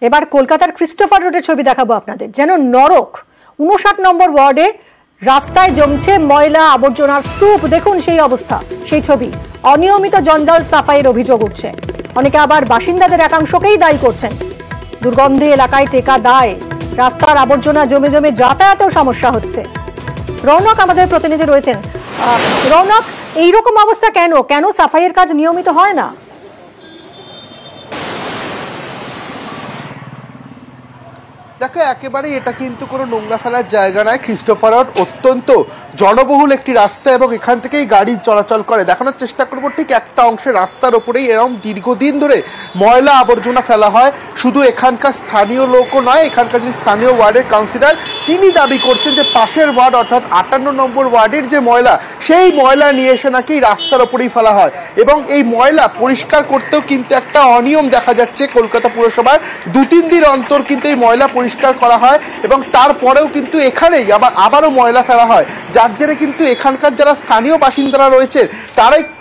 এবার কলকাতার ক্রিস্টোফার রোডের ছবি দেখাবো আপনাদের, যেন নরক। 59 নম্বর ওয়ার্ডে রাস্তায় জমছে ময়লা আবর্জনার স্তূপ। দেখুন সেই অবস্থা, সেই ছবি। অনিয়মিত জঞ্জাল সাফাইয়ের অভিযোগ উঠছে। অনেকে আবার বাসিন্দাদের একাংশকেই দায়ী করছেন। দুর্গন্ধে এলাকায় টেকা দায়, রাস্তার আবর্জনা জমে জমে যাতায়াতেও সমস্যা হচ্ছে। রৌনক আমাদের প্রতিনিধি রয়েছেন। রৌনক, এইরকম অবস্থা কেন? কেন সাফাইয়ের কাজ নিয়মিত হয় না? দেখো, একেবারে এটা কিন্তু কোনো নোংরা ফেলার জায়গা নয়। ক্রিস্টোফার রোড অত্যন্ত জনবহুল একটি রাস্তা এবং এখান থেকেই গাড়ি চলাচল করে। দেখানোর চেষ্টা করবো, ঠিক একটা অংশে রাস্তার ওপরেই এরকম দীর্ঘদিন ধরে ময়লা আবর্জনা ফেলা হয়। শুধু এখানকার স্থানীয় লোকও নয়, এখানকার যে স্থানীয় ওয়ার্ডের কাউন্সিলর তিনি দাবি করছেন যে পাশের ওয়ার্ড অর্থাৎ 58 নম্বর ওয়ার্ডের যে ময়লা, সেই ময়লা নিয়ে এসে নাকি রাস্তার ওপরেই ফেলা হয় এবং এই ময়লা পরিষ্কার করতেও কিন্তু একটা অনিয়ম দেখা যাচ্ছে। কলকাতা পুরসভার 2-3 দিন অন্তর কিন্তু এই ময়লা পরিষ্কার করা হয় এবং তারপরেও কিন্তু এখানেই আবারও ময়লা ফেলা হয়, যার জেরে কিন্তু এখানকার যারা স্থানীয় বাসিন্দারা রয়েছে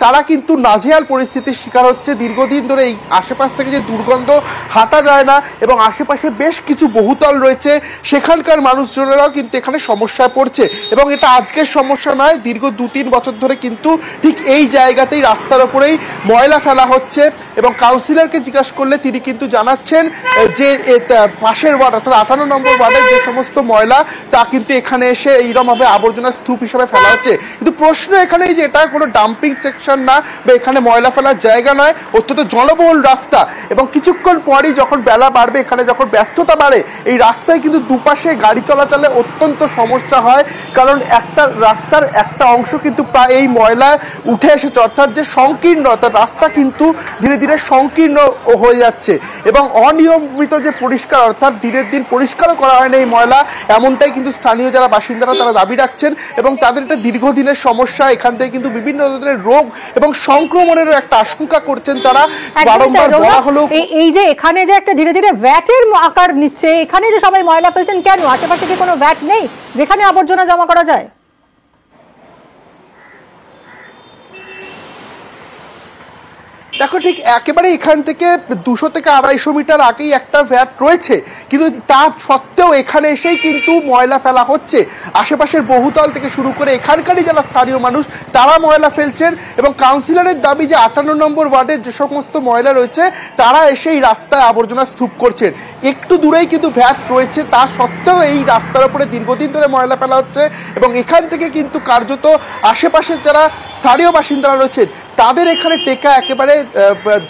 তারা কিন্তু নাজেহাল পরিস্থিতির শিকার হচ্ছে। দীর্ঘদিন ধরে এই আশেপাশ থেকে যে দুর্গন্ধ হাঁটা যায় না এবং আশেপাশে বেশ কিছু বহুতল রয়েছে, সেখানকার মানুষজনেরাও কিন্তু এখানে সমস্যায় পড়ছে এবং এটা আজকের সমস্যা নয়, দীর্ঘ 2-3 বছর ধরে কিন্তু ঠিক এই জায়গাতেই রাস্তার ওপরেই ময়লা ফেলা হচ্ছে। এবং কাউন্সিলরকে জিজ্ঞাসা করলে তিনি কিন্তু জানাচ্ছেন যে পাশের ওয়ার্ড অর্থাৎ 58 নম্বর ওয়ার্ডের যে সমস্ত ময়লা তা কিন্তু এখানে এসে এইরকমভাবে আবর্জনা স্তূপ হিসেবে ফেলা হচ্ছে। কিন্তু প্রশ্ন এখানে যে এটা কোনো ডাম্পিং সেকশন না বা এখানে ময়লা ফেলার জায়গা নয়, অত্যন্ত জনবহুল রাস্তা এবং কিছুক্ষণ পরই যখন বেলা বাড়বে, এখানে যখন ব্যস্ততা বাড়ে, এই রাস্তায় কিন্তু দুপাশে গাড়ি চলাচলে অত্যন্ত সমস্যা হয়। কারণ একটা রাস্তার একটা অংশ কিন্তু প্রায় এই ময়লা উঠে এসেছে, অর্থাৎ যে সংকীর্ণ, অর্থাৎ রাস্তা কিন্তু ধীরে ধীরে সংকীর্ণ হয়ে যাচ্ছে এবং অনিয়মিত যে পরিষ্কার অর্থাৎ দিনের দিন পরিষ্কারও করা হয় না এই ময়লা, এমনটাই কিন্তু স্থানীয় যারা বাসিন্দারা তারা দাবি রাখছেন এবং তাদের এটা দীর্ঘদিনের সমস্যা। এখান থেকে কিন্তু বিভিন্ন ধরনের রোগ এবং সংক্রমণেরও একটা আশঙ্কা করছেন তারা। বারংবার বলা হলো এই যে এখানে যে একটা ধীরে ধীরে ভ্যাটের আকার নিচ্ছে, এখানে যে সবাই ময়লা ফেলছেন কেন? আশেপাশে কি কোনো ভ্যাট নেই যেখানে আবর্জনা জমা করা যায়? দেখো, ঠিক একেবারে এখান থেকে 200 থেকে 250 মিটার আগেই একটা ভ্যাট রয়েছে, কিন্তু তা সত্ত্বেও এখানে এসেই কিন্তু ময়লা ফেলা হচ্ছে। আশেপাশের বহুতল থেকে শুরু করে এখানকারই যারা স্থানীয় মানুষ তারা ময়লা ফেলছেন এবং কাউন্সিলরের দাবি যে 58 নম্বর ওয়ার্ডের যে সমস্ত ময়লা রয়েছে তারা এসেই রাস্তায় আবর্জনা স্তূপ করছেন। একটু দূরেই কিন্তু ভ্যাট রয়েছে, তা সত্ত্বেও এই রাস্তার উপরে দীর্ঘদিন ধরে ময়লা ফেলা হচ্ছে এবং এখান থেকে কিন্তু কার্যত আশেপাশের যারা স্থানীয় বাসিন্দারা রয়েছেন তাদের এখানে টেকা একেবারে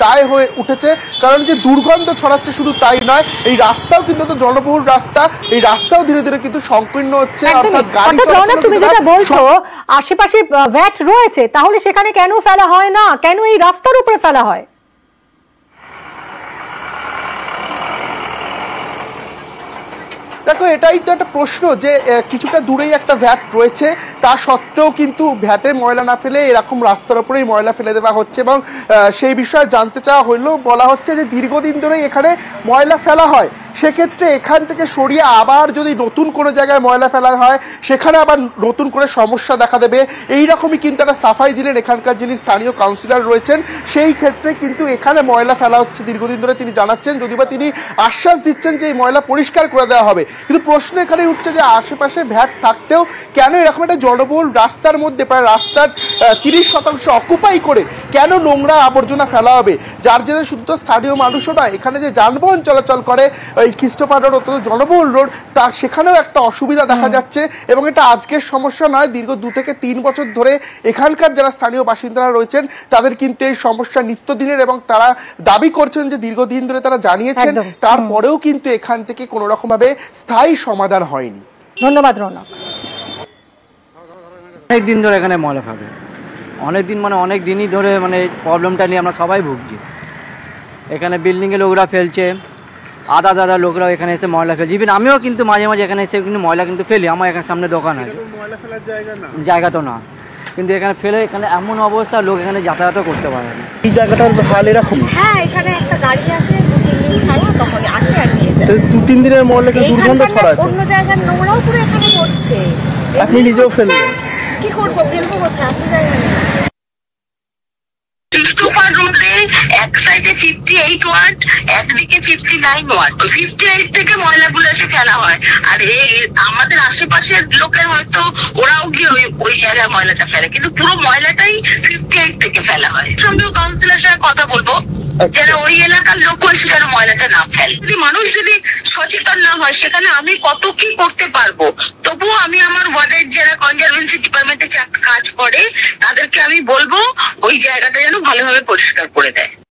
দায় হয়ে উঠেছে। কারণ যে দুর্গন্ধ ছড়াচ্ছে শুধু তাই নয়, এই রাস্তাও কিন্তু জনবহুল রাস্তা, এই রাস্তাও ধীরে ধীরে কিন্তু সংকীর্ণ হচ্ছে। অর্থাৎ গাড়ি চলাচল, তুমি যেটা বলছো আশেপাশে ভ্যাট রয়েছে, তাহলে সেখানে কেন ফেলা হয় না? কেন এই রাস্তার উপরে ফেলা হয়? দেখো, এটাই তো একটা প্রশ্ন যে কিছুটা দূরেই একটা ভ্যাট রয়েছে, তা সত্ত্বেও কিন্তু ভ্যাটে ময়লা না ফেলে এরকম রাস্তার উপরেই ময়লা ফেলে দেওয়া হচ্ছে এবং সেই বিষয়ে জানতে চাওয়া হলেও বলা হচ্ছে যে দীর্ঘদিন ধরেই এখানে ময়লা ফেলা হয়। সেক্ষেত্রে এখান থেকে সরিয়ে আবার যদি নতুন কোনো জায়গায় ময়লা ফেলা হয় সেখানে আবার নতুন করে সমস্যা দেখা দেবে। এইরকমই কিন্তু একটা সাফাই দিলেন এখানকার যিনি স্থানীয় কাউন্সিলর রয়েছেন। সেই ক্ষেত্রে কিন্তু এখানে ময়লা ফেলা হচ্ছে দীর্ঘদিন ধরে তিনি জানাচ্ছেন, যদিও বা তিনি আশ্বাস দিচ্ছেন যে এই ময়লা পরিষ্কার করে দেওয়া হবে। কিন্তু প্রশ্ন এখানে উঠছে যে আশেপাশে ভ্যাট থাকতেও কেন এরকম একটা জনবহুল রাস্তার মধ্যে প্রায় রাস্তার 30% অকুপাই করে কেন নোংরা আবর্জনা ফেলা হবে, যার জন্য শুধু স্থানীয় মানুষও নয়, এখানে যে যানবাহন চলাচল করে এই ক্রিস্টোফার রোড অত্যন্ত জনবহুল রোড, তা সেখানেও একটা অসুবিধা দেখা যাচ্ছে এবং এটা আজকের সমস্যা নয়, দীর্ঘ 2 থেকে 3 বছর ধরে এখানকার যারা স্থানীয় বাসিন্দারা রয়েছেন তাদের কিন্তু এই সমস্যা নিত্যদিনের এবং তারা দাবি করছেন যে দীর্ঘদিন ধরে তারা জানিয়েছেন, তারপরেও কিন্তু এখান থেকে কোনো রকম ভাবে স্থায়ী সমাধান হয়নি। ধন্যবাদ রৌনক। অনেক দিন ধরে এখানে ময়লা ফেলে, অনেক দিনই ধরে প্রবলেমটা নিয়ে আমরা সবাই ভুগছি। এখানে বিল্ডিংয়ে লোকরা ফেলছে, আদা লোকরাও এখানে এসে ময়লা ফেলছে। ইভেন আমিও কিন্তু মাঝে মাঝে এখানে এসে কিন্তু ময়লা কিন্তু ফেলি, আমার এখানে সামনে দোকান আছে, জায়গা তো না, কিন্তু এখানে ফেলে এখানে এমন অবস্থা লোক এখানে যাতায়াতও করতে পারে না। এই জায়গাটার হাল এরকম? হ্যাঁ, এখানে একটা গাড়ি আসে 2-3 দিন ছাড়া, তখন আসে আর নিয়ে যায়। 2-3 দিনের ময়লা দুর্গন্ধ ছড়াচ্ছে, অন্য জায়গার নোংরাও পুরো এখানে পড়ছে। আপনি নিজেও ফেলবেন, কি করবো? ফেলবো কোথায়? এত জায়গা নেই। ক্রিস্টোফার রোডে এক সাইডে 50 58 ওয়ার্ড, একদিকে 59 ওয়ার্ড। 58 থেকে ময়লাগুলো এসে ফেলা হয়, আর আমাদের আশেপাশের লোকের হয়তো ওরাও গিয়ে ওই জায়গায় ময়লাটা ফেলে, কিন্তু পুরো ময়লাটাই 58 থেকে ফেলা হয়। সঙ্গেও কাউন্সিলর সাথে কথা বলবো যেন ওই এলাকার লোক সেখানে ময়লাটা না ফেলে। যদি মানুষ যদি সচেতন না হয়, সেখানে আমি কত কি করতে পারবো। তবুও আমি আমার ওয়ার্ডের যারা কনজারভেন্সি ডিপার্টমেন্টে কাজ করে তাদেরকে আমি বলবো ওই জায়গাটা যেন ভালোভাবে পরিষ্কার করে দেয়।